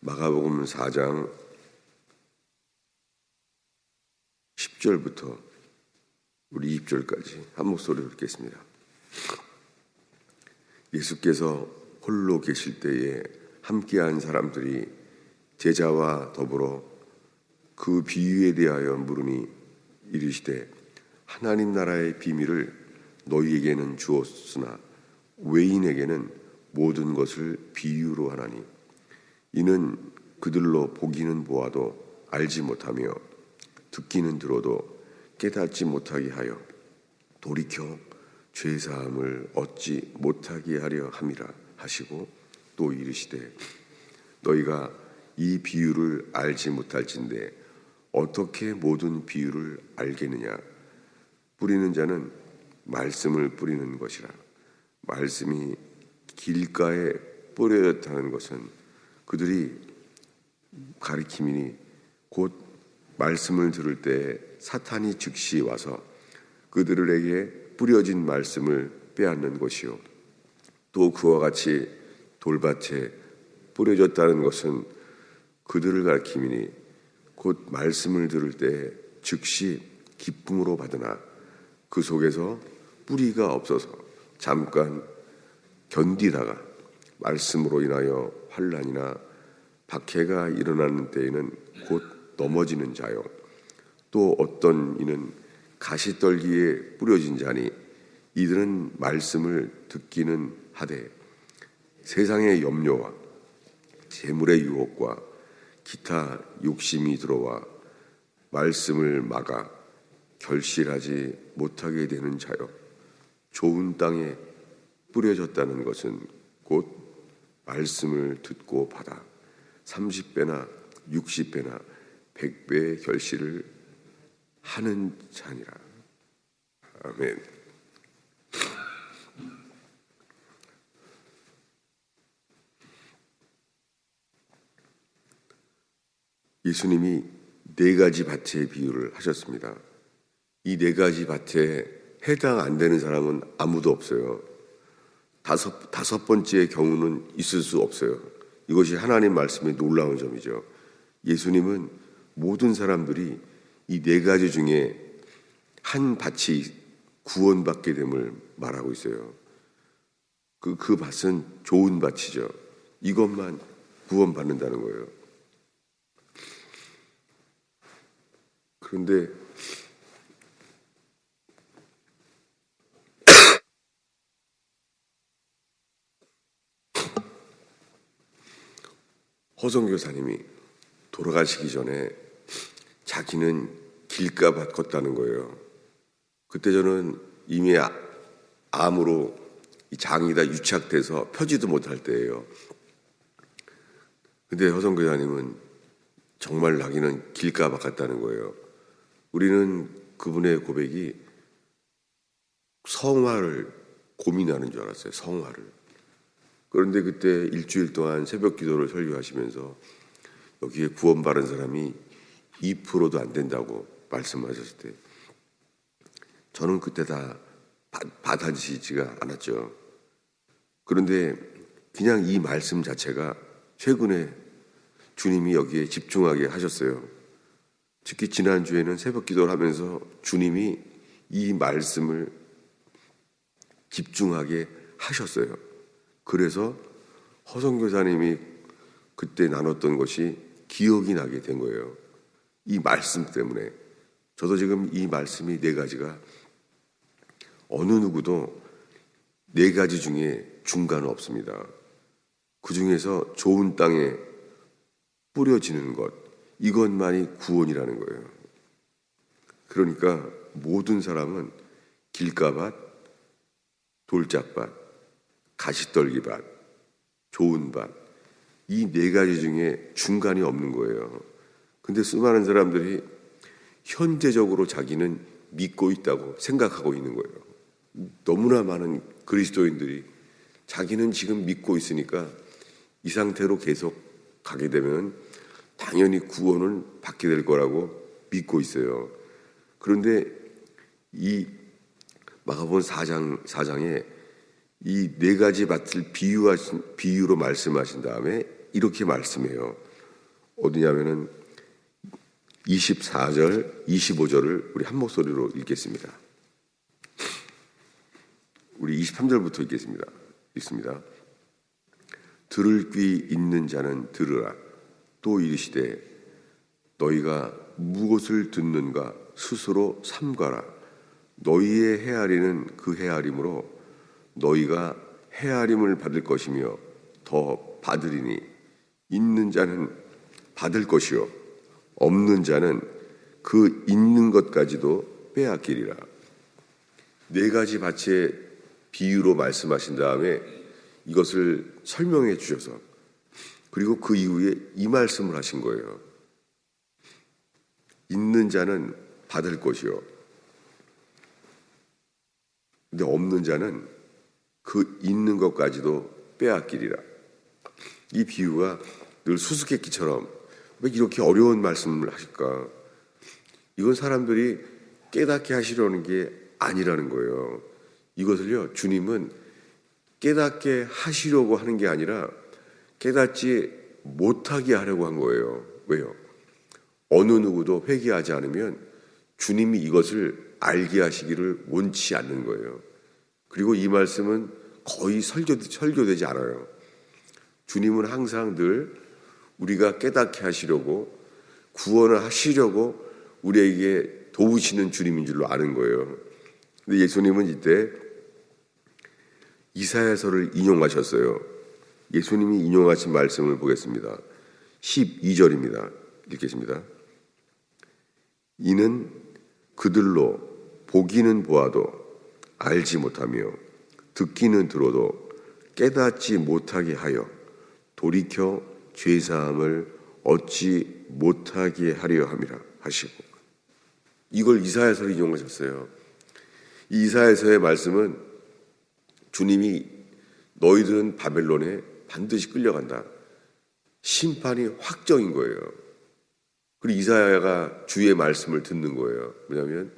마가복음 4장 10절부터 우리 20절까지 한 목소리로 읽겠습니다. 예수께서 홀로 계실 때에 함께한 사람들이 제자와 더불어 그 비유에 대하여 물으니 이르시되 하나님 나라의 비밀을 너희에게는 주었으나 외인에게는 모든 것을 비유로 하나니 이는 그들로 보기는 보아도 알지 못하며 듣기는 들어도 깨닫지 못하게 하여 돌이켜 죄사함을 얻지 못하게 하려 함이라 하시고 또 이르시되 너희가 이 비유를 알지 못할진대 어떻게 모든 비유를 알겠느냐. 뿌리는 자는 말씀을 뿌리는 것이라. 말씀이 길가에 뿌려졌다는 것은 그들이 가리킴이니 곧 말씀을 들을 때 사탄이 즉시 와서 그들에게 뿌려진 말씀을 빼앗는 것이요 또 그와 같이 돌밭에 뿌려졌다는 것은 그들을 가리킴이니 곧 말씀을 들을 때 즉시 기쁨으로 받으나 그 속에서 뿌리가 없어서 잠깐 견디다가 말씀으로 인하여 환난이나 박해가 일어나는 때에는 곧 넘어지는 자요 또 어떤 이는 가시떨기에 뿌려진 자니 이들은 말씀을 듣기는 하되 세상의 염려와 재물의 유혹과 기타 욕심이 들어와 말씀을 막아 결실하지 못하게 되는 자요 좋은 땅에 뿌려졌다는 것은 곧 말씀을 듣고 받아 30배나 60배나 100배의 결실을 하는 자니라. 아멘. 예수님이 네 가지 밭의 비유를 하셨습니다. 이 네 가지 밭에 해당 안 되는 사람은 아무도 없어요. 다섯 번째의 경우는 있을 수 없어요. 이것이 하나님 말씀의 놀라운 점이죠. 예수님은 모든 사람들이 이 네 가지 중에 한 밭이 구원받게 됨을 말하고 있어요. 그 밭은 좋은 밭이죠. 이것만 구원받는다는 거예요. 그런데 허성 교사님이 돌아가시기 전에 자기는 길가밭 걷다는 거예요. 그때 저는 이미 암으로 장이 다 유착돼서 펴지도 못할 때예요. 근데 허성 교사님은 정말 자기는 길가밭 같다는 거예요. 우리는 그분의 고백이 성화를 고민하는 줄 알았어요. 성화를. 그런데 그때 일주일 동안 새벽 기도를 설교하시면서 여기에 구원받은 사람이 2%도 안 된다고 말씀하셨을 때 저는 그때 다 받아지지가 않았죠. 그런데 그냥 이 말씀 자체가 최근에 주님이 여기에 집중하게 하셨어요. 특히 지난주에는 새벽 기도를 하면서 주님이 이 말씀을 집중하게 하셨어요. 그래서 허성 교사님이 그때 나눴던 것이 기억이 나게 된 거예요. 이 말씀 때문에. 저도 지금 이 말씀이 네 가지가 어느 누구도 네 가지 중에 중간은 없습니다. 그 중에서 좋은 땅에 뿌려지는 것, 이것만이 구원이라는 거예요. 그러니까 모든 사람은 길가밭, 돌짝밭, 가시떨기밭, 좋은 밭, 이 네 가지 중에 중간이 없는 거예요. 근데 수많은 사람들이 현재적으로 자기는 믿고 있다고 생각하고 있는 거예요. 너무나 많은 그리스도인들이 자기는 지금 믿고 있으니까 이 상태로 계속 가게 되면 당연히 구원을 받게 될 거라고 믿고 있어요. 그런데 이 마가복음 4장에 이 네 가지 밭을 비유로 말씀하신 다음에 이렇게 말씀해요. 어디냐면은 24절, 25절을 우리 한 목소리로 읽겠습니다. 우리 23절부터 읽겠습니다. 읽습니다. 들을 귀 있는 자는 들으라. 또 이르시되 너희가 무엇을 듣는가 스스로 삼가라. 너희의 헤아리는 그 헤아림으로 너희가 헤아림을 받을 것이며 더 받으리니 있는 자는 받을 것이요 없는 자는 그 있는 것까지도 빼앗기리라. 네 가지 밭의 비유로 말씀하신 다음에 이것을 설명해 주셔서 그리고 그 이후에 이 말씀을 하신 거예요. 있는 자는 받을 것이요 근데 없는 자는 그 있는 것까지도 빼앗기리라. 이 비유가 늘 수수께끼처럼 왜 이렇게 어려운 말씀을 하실까? 이건 사람들이 깨닫게 하시려는 게 아니라는 거예요. 이것을요, 주님은 깨닫게 하시려고 하는 게 아니라 깨닫지 못하게 하려고 한 거예요. 왜요? 어느 누구도 회개하지 않으면 주님이 이것을 알게 하시기를 원치 않는 거예요. 그리고 이 말씀은 거의 설교되지 않아요. 주님은 항상 늘 우리가 깨닫게 하시려고 구원을 하시려고 우리에게 도우시는 주님인 줄로 아는 거예요. 근데 예수님은 이때 이사야서를 인용하셨어요. 예수님이 인용하신 말씀을 보겠습니다. 12절입니다. 읽겠습니다. 이는 그들로 보기는 보아도 알지 못하며 듣기는 들어도 깨닫지 못하게 하여 돌이켜 죄사함을 얻지 못하게 하려 함이라 하시고, 이걸 이사야서를 인용하셨어요. 이 이사야서의 말씀은 주님이 너희들은 바벨론에 반드시 끌려간다. 심판이 확정인 거예요. 그리고 이사야가 주의 말씀을 듣는 거예요. 왜냐하면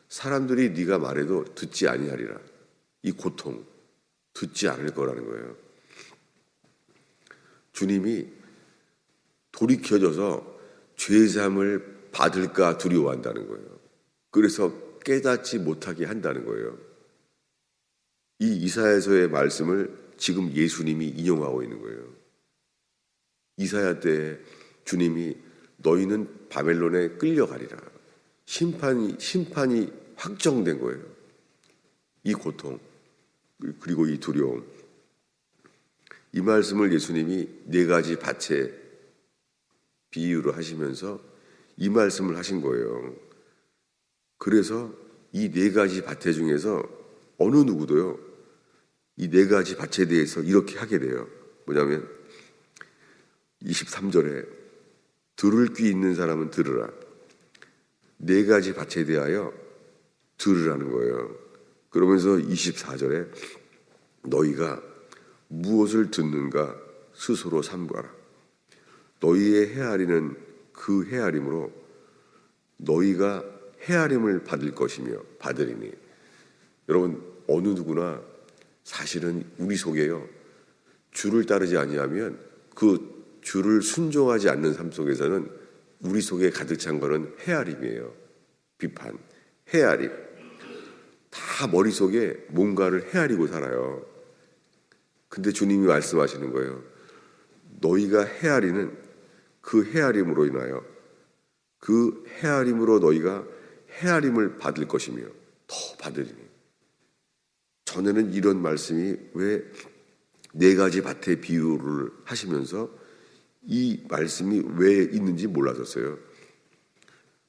사람들이 네가 말해도 듣지 아니하리라. 이 고통 듣지 않을 거라는 거예요. 주님이 돌이켜져서 죄사함을 받을까 두려워한다는 거예요. 그래서 깨닫지 못하게 한다는 거예요. 이 이사야서의 말씀을 지금 예수님이 인용하고 있는 거예요. 이사야 때 주님이 너희는 바벨론에 끌려가리라. 심판이 확정된 거예요. 이 고통 그리고 이 두려움, 이 말씀을 예수님이 네 가지 밭의 비유로 하시면서 이 말씀을 하신 거예요. 그래서 이 네 가지 밭의 중에서 어느 누구도요, 이 네 가지 밭에 대해서 이렇게 하게 돼요. 뭐냐면 23절에 들을 귀 있는 사람은 들으라. 네 가지 밭에 대하여 들으라는 거예요. 그러면서 24절에 너희가 무엇을 듣는가 스스로 삼가라. 너희의 헤아리는 그 헤아림으로 너희가 헤아림을 받을 것이며 받으리니. 여러분, 어느 누구나 사실은 우리 속에요, 주를 따르지 아니하면 그 주를 순종하지 않는 삶 속에서는 우리 속에 가득 찬 거는 헤아림이에요. 비판, 헤아림. 다 머릿속에 뭔가를 헤아리고 살아요. 근데 주님이 말씀하시는 거예요. 너희가 헤아리는 그 헤아림으로 인하여 그 헤아림으로 너희가 헤아림을 받을 것이며 더 받으리니. 전에는 이런 말씀이 왜 네 가지 밭의 비유를 하시면서 이 말씀이 왜 있는지 몰랐었어요.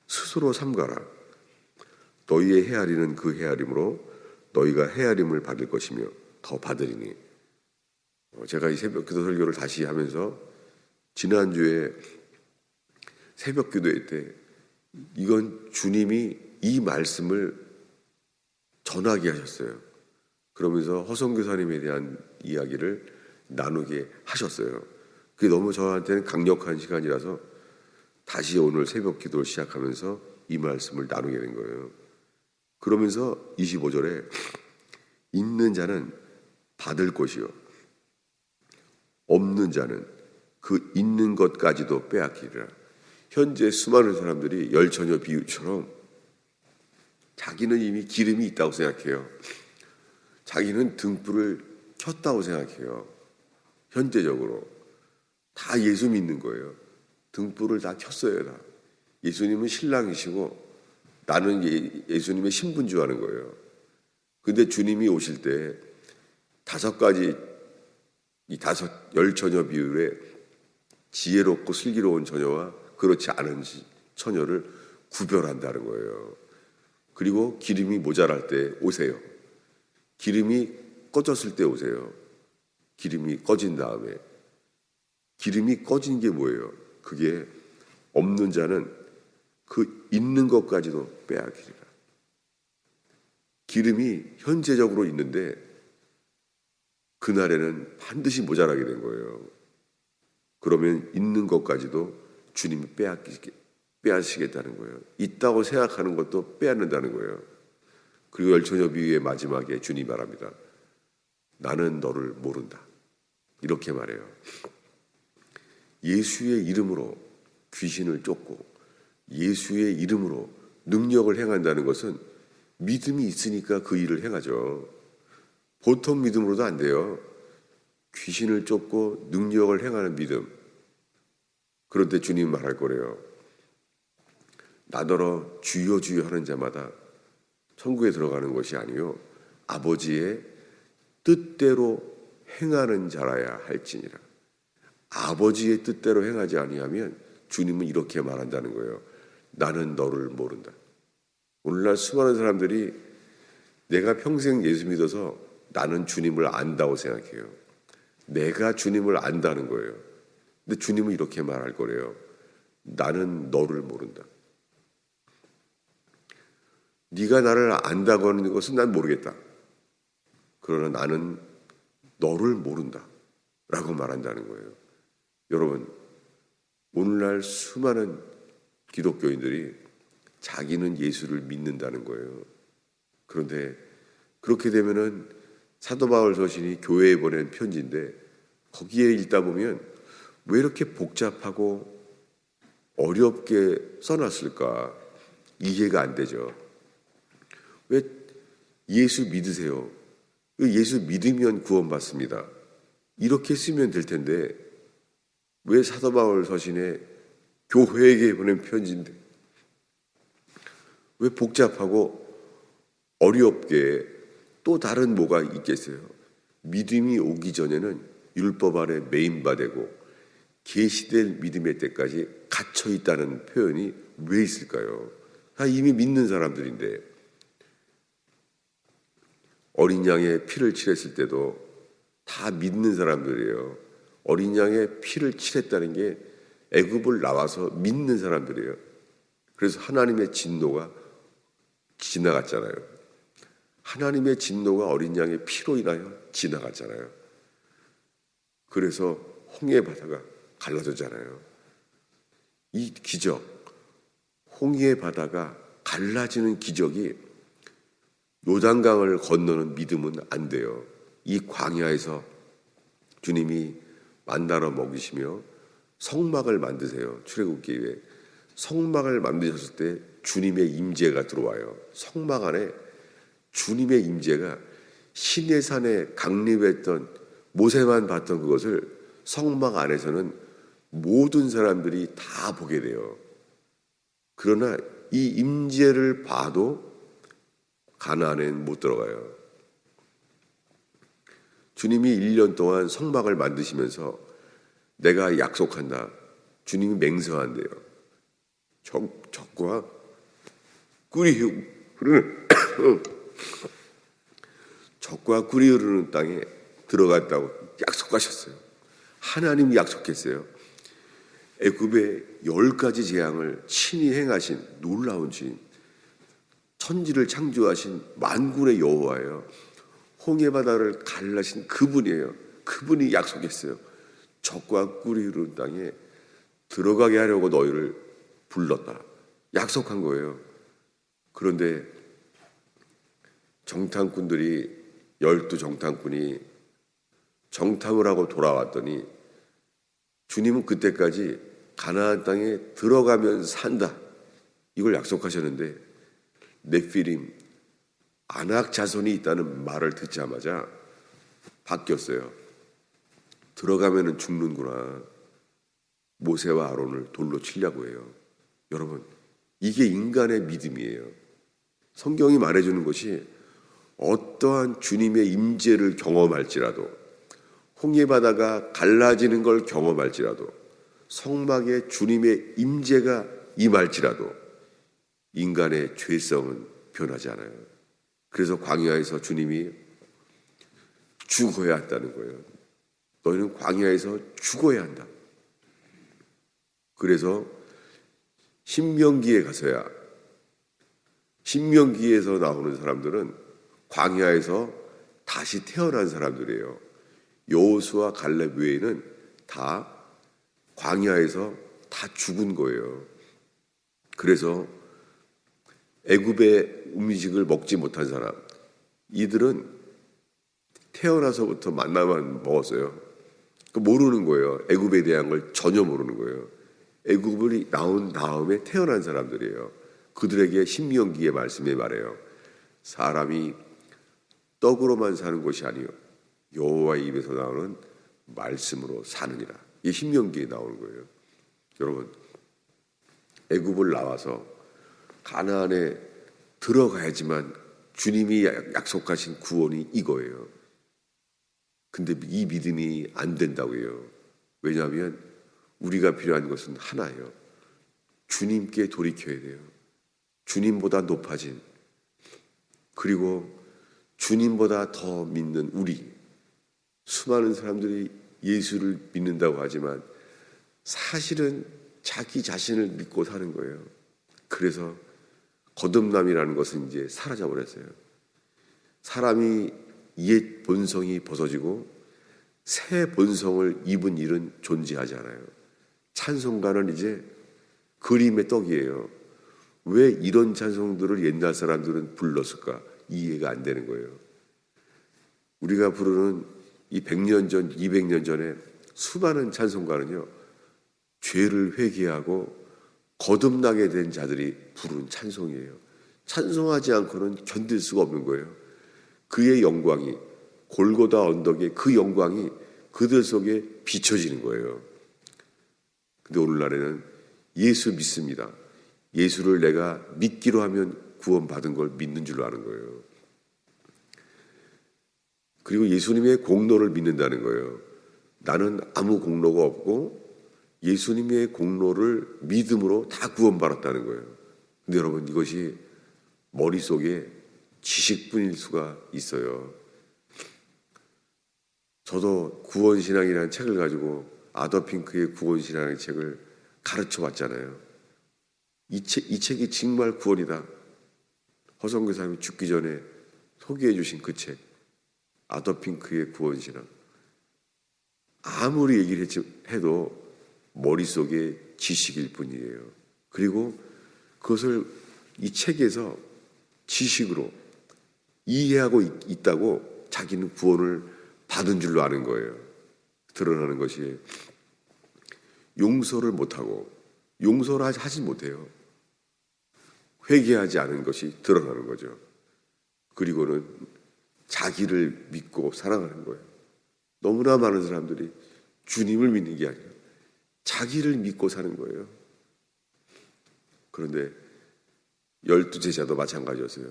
스스로 삼가라. 너희의 헤아리는 그 헤아림으로 너희가 헤아림을 받을 것이며 더 받으리니. 제가 이 새벽기도 설교를 다시 하면서 지난주에 새벽기도회 때 이건 주님이 이 말씀을 전하게 하셨어요. 그러면서 허성 교사님에 대한 이야기를 나누게 하셨어요. 그게 너무 저한테는 강력한 시간이라서 다시 오늘 새벽 기도를 시작하면서 이 말씀을 나누게 된 거예요. 그러면서 25절에 있는 자는 받을 것이요 없는 자는 그 있는 것까지도 빼앗기리라. 현재 수많은 사람들이 열처녀 비유처럼 자기는 이미 기름이 있다고 생각해요. 자기는 등불을 켰다고 생각해요. 현재적으로 다 예수 믿는 거예요. 등불을 다 켰어요. 다. 예수님은 신랑이시고 나는 예수님의 신부인 하는 거예요. 근데 주님이 오실 때 다섯 가지, 이 열처녀 비율에 지혜롭고 슬기로운 처녀와 그렇지 않은 처녀를 구별한다는 거예요. 그리고 기름이 모자랄 때 오세요. 기름이 꺼졌을 때 오세요. 기름이 꺼진 다음에. 기름이 꺼진 게 뭐예요? 그게 없는 자는 그 있는 것까지도 빼앗기리라. 기름이 현재적으로 있는데 그날에는 반드시 모자라게 된 거예요. 그러면 있는 것까지도 주님이 빼앗으시겠다는 거예요. 있다고 생각하는 것도 빼앗는다는 거예요. 그리고 열처녀 비유의 마지막에 주님이 말합니다. 나는 너를 모른다. 이렇게 말해요. 예수의 이름으로 귀신을 쫓고 예수의 이름으로 능력을 행한다는 것은 믿음이 있으니까 그 일을 행하죠. 보통 믿음으로도 안 돼요. 귀신을 쫓고 능력을 행하는 믿음. 그런데 주님 말할 거래요. 나더러 주여 주여 하는 자마다 천국에 들어가는 것이 아니요 아버지의 뜻대로 행하는 자라야 할지니라. 아버지의 뜻대로 행하지 아니하면 주님은 이렇게 말한다는 거예요. 나는 너를 모른다. 오늘날 수많은 사람들이 내가 평생 예수 믿어서 나는 주님을 안다고 생각해요. 내가 주님을 안다는 거예요. 근데 주님은 이렇게 말할 거래요. 나는 너를 모른다. 네가 나를 안다고 하는 것은 난 모르겠다. 그러나 나는 너를 모른다. 라고 말한다는 거예요. 여러분, 오늘날 수많은 기독교인들이 자기는 예수를 믿는다는 거예요. 그런데 그렇게 되면은 사도 바울 서신이 교회에 보낸 편지인데 거기에 읽다 보면 왜 이렇게 복잡하고 어렵게 써놨을까? 이해가 안 되죠. 왜 예수 믿으세요? 예수 믿으면 구원받습니다. 이렇게 쓰면 될 텐데 왜 사도 바울 서신에 교회에게 보낸 편지인데 왜 복잡하고 어렵게 또 다른 뭐가 있겠어요? 믿음이 오기 전에는 율법 아래 매인바되고 계시될 믿음의 때까지 갇혀 있다는 표현이 왜 있을까요? 다 이미 믿는 사람들인데 어린 양의 피를 칠했을 때도 다 믿는 사람들이에요. 어린 양의 피를 칠했다는 게 애굽을 나와서 믿는 사람들이에요. 그래서 하나님의 진노가 지나갔잖아요. 하나님의 진노가 어린 양의 피로 인하여 지나갔잖아요. 그래서 홍해 바다가 갈라졌잖아요. 이 기적, 홍해 바다가 갈라지는 기적이 요단강을 건너는 믿음은 안 돼요. 이 광야에서 주님이 만나러 먹이시며 성막을 만드세요. 출애굽기에 성막을 만드셨을 때 주님의 임재가 들어와요. 성막 안에 주님의 임재가 시내산에 강림했던 모세만 봤던 그것을 성막 안에서는 모든 사람들이 다 보게 돼요. 그러나 이 임재를 봐도 가나안에는 못 들어가요. 주님이 1년 동안 성막을 만드시면서 내가 약속한다. 주님이 맹세한대요. 적과 꿀이 흐르는 적과 꿀이 흐르는 땅에 들어갔다고 약속하셨어요. 하나님이 약속했어요. 애굽의 10가지 재앙을 친히 행하신 놀라운 주님, 천지를 창조하신 만군의 여호와예요. 홍해바다를 갈라신 그분이에요. 그분이 약속했어요. 적과 꿀이 흐르는 땅에 들어가게 하려고 너희를 불렀다. 약속한 거예요. 그런데 정탐꾼들이 12 정탐꾼이 정탐을 하고 돌아왔더니 주님은 그때까지 가나안 땅에 들어가면 산다, 이걸 약속하셨는데 네피림, 아낙 자손이 있다는 말을 듣자마자 바뀌었어요. 들어가면 죽는구나. 모세와 아론을 돌로 치려고 해요. 여러분, 이게 인간의 믿음이에요. 성경이 말해주는 것이 어떠한 주님의 임재를 경험할지라도, 홍해바다가 갈라지는 걸 경험할지라도, 성막에 주님의 임재가 임할지라도 인간의 죄성은 변하지 않아요. 그래서 광야에서 주님이 죽어야 한다는 거예요. 너희는 광야에서 죽어야 한다. 그래서 신명기에 가서야, 신명기에서 나오는 사람들은 광야에서 다시 태어난 사람들이에요. 여호수아 갈렙 외에는 다 광야에서 다 죽은 거예요. 그래서 애굽의 음식을 먹지 못한 사람, 이들은 태어나서부터 만나만 먹었어요. 모르는 거예요. 애굽에 대한 걸 전혀 모르는 거예요. 애굽을 나온 다음에 태어난 사람들이에요. 그들에게 신명기의 말씀이 말해요. 사람이 떡으로만 사는 것이 아니요 여호와의 입에서 나오는 말씀으로 사느니라. 이게 신명기에 나오는 거예요. 여러분, 애굽을 나와서 가나안에 들어가야지만 주님이 약속하신 구원이 이거예요. 근데 이 믿음이 안 된다고요. 왜냐하면 우리가 필요한 것은 하나예요. 주님께 돌이켜야 돼요. 주님보다 높아진, 그리고 주님보다 더 믿는 우리. 수많은 사람들이 예수를 믿는다고 하지만 사실은 자기 자신을 믿고 사는 거예요. 그래서 거듭남이라는 것은 이제 사라져버렸어요. 사람이 옛 본성이 벗어지고 새 본성을 입은 일은 존재하지 않아요. 찬송가는 이제 그림의 떡이에요. 왜 이런 찬송들을 옛날 사람들은 불렀을까? 이해가 안 되는 거예요. 우리가 부르는 이 100년 전, 200년 전에 수많은 찬송가는요, 죄를 회개하고 거듭나게 된 자들이 부른 찬송이에요. 찬송하지 않고는 견딜 수가 없는 거예요. 그의 영광이, 골고다 언덕의 그 영광이 그들 속에 비춰지는 거예요. 근데 오늘날에는 예수 믿습니다. 예수를 내가 믿기로 하면 구원받은 걸 믿는 줄로 아는 거예요. 그리고 예수님의 공로를 믿는다는 거예요. 나는 아무 공로가 없고 예수님의 공로를 믿음으로 다 구원받았다는 거예요. 근데 여러분, 이것이 머릿속에 지식뿐일 수가 있어요. 저도 구원신앙이라는 책을 가지고 아더 핑크의 구원신앙의 책을 가르쳐 봤잖아요. 이 책이 정말 구원이다. 허성교 사람이 죽기 전에 소개해 주신 그 책, 아더 핑크의 구원신앙. 아무리 얘기를 해도 머릿속에 지식일 뿐이에요. 그리고 그것을 이 책에서 지식으로 이해하고 있다고 자기는 구원을 받은 줄로 아는 거예요. 드러나는 것이 용서를 못하고 용서를 하지 못해요. 회개하지 않은 것이 드러나는 거죠. 그리고는 자기를 믿고 사랑하는 거예요. 너무나 많은 사람들이 주님을 믿는 게 아니라 자기를 믿고 사는 거예요. 그런데 12제자도 마찬가지였어요.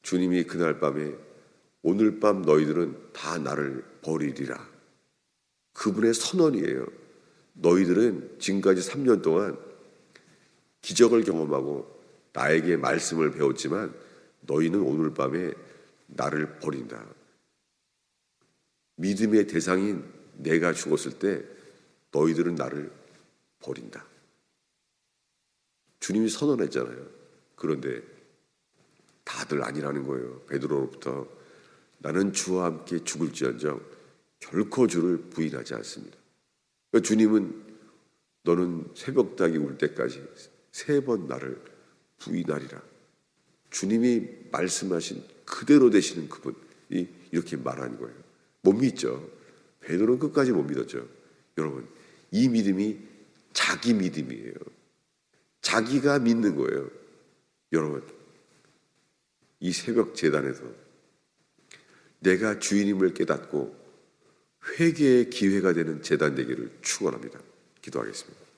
주님이 그날 밤에 오늘 밤 너희들은 다 나를 버리리라. 그분의 선언이에요. 너희들은 지금까지 3년 동안 기적을 경험하고 나에게 말씀을 배웠지만 너희는 오늘 밤에 나를 버린다. 믿음의 대상인 내가 죽었을 때 너희들은 나를 버린다. 주님이 선언했잖아요. 그런데 다들 아니라는 거예요. 베드로로부터 나는 주와 함께 죽을지언정 결코 주를 부인하지 않습니다. 그러니까 주님은 너는 새벽닭이 울 때까지 3번 나를 부인하리라. 주님이 말씀하신 그대로 되시는 그분이 이렇게 말하는 거예요. 못 믿죠. 베드로는 끝까지 못 믿었죠. 여러분, 이 믿음이 자기 믿음이에요. 자기가 믿는 거예요. 여러분, 이 새벽 제단에서 내가 주인임을 깨닫고 회개의 기회가 되는 제단 되기를 축원합니다. 기도하겠습니다.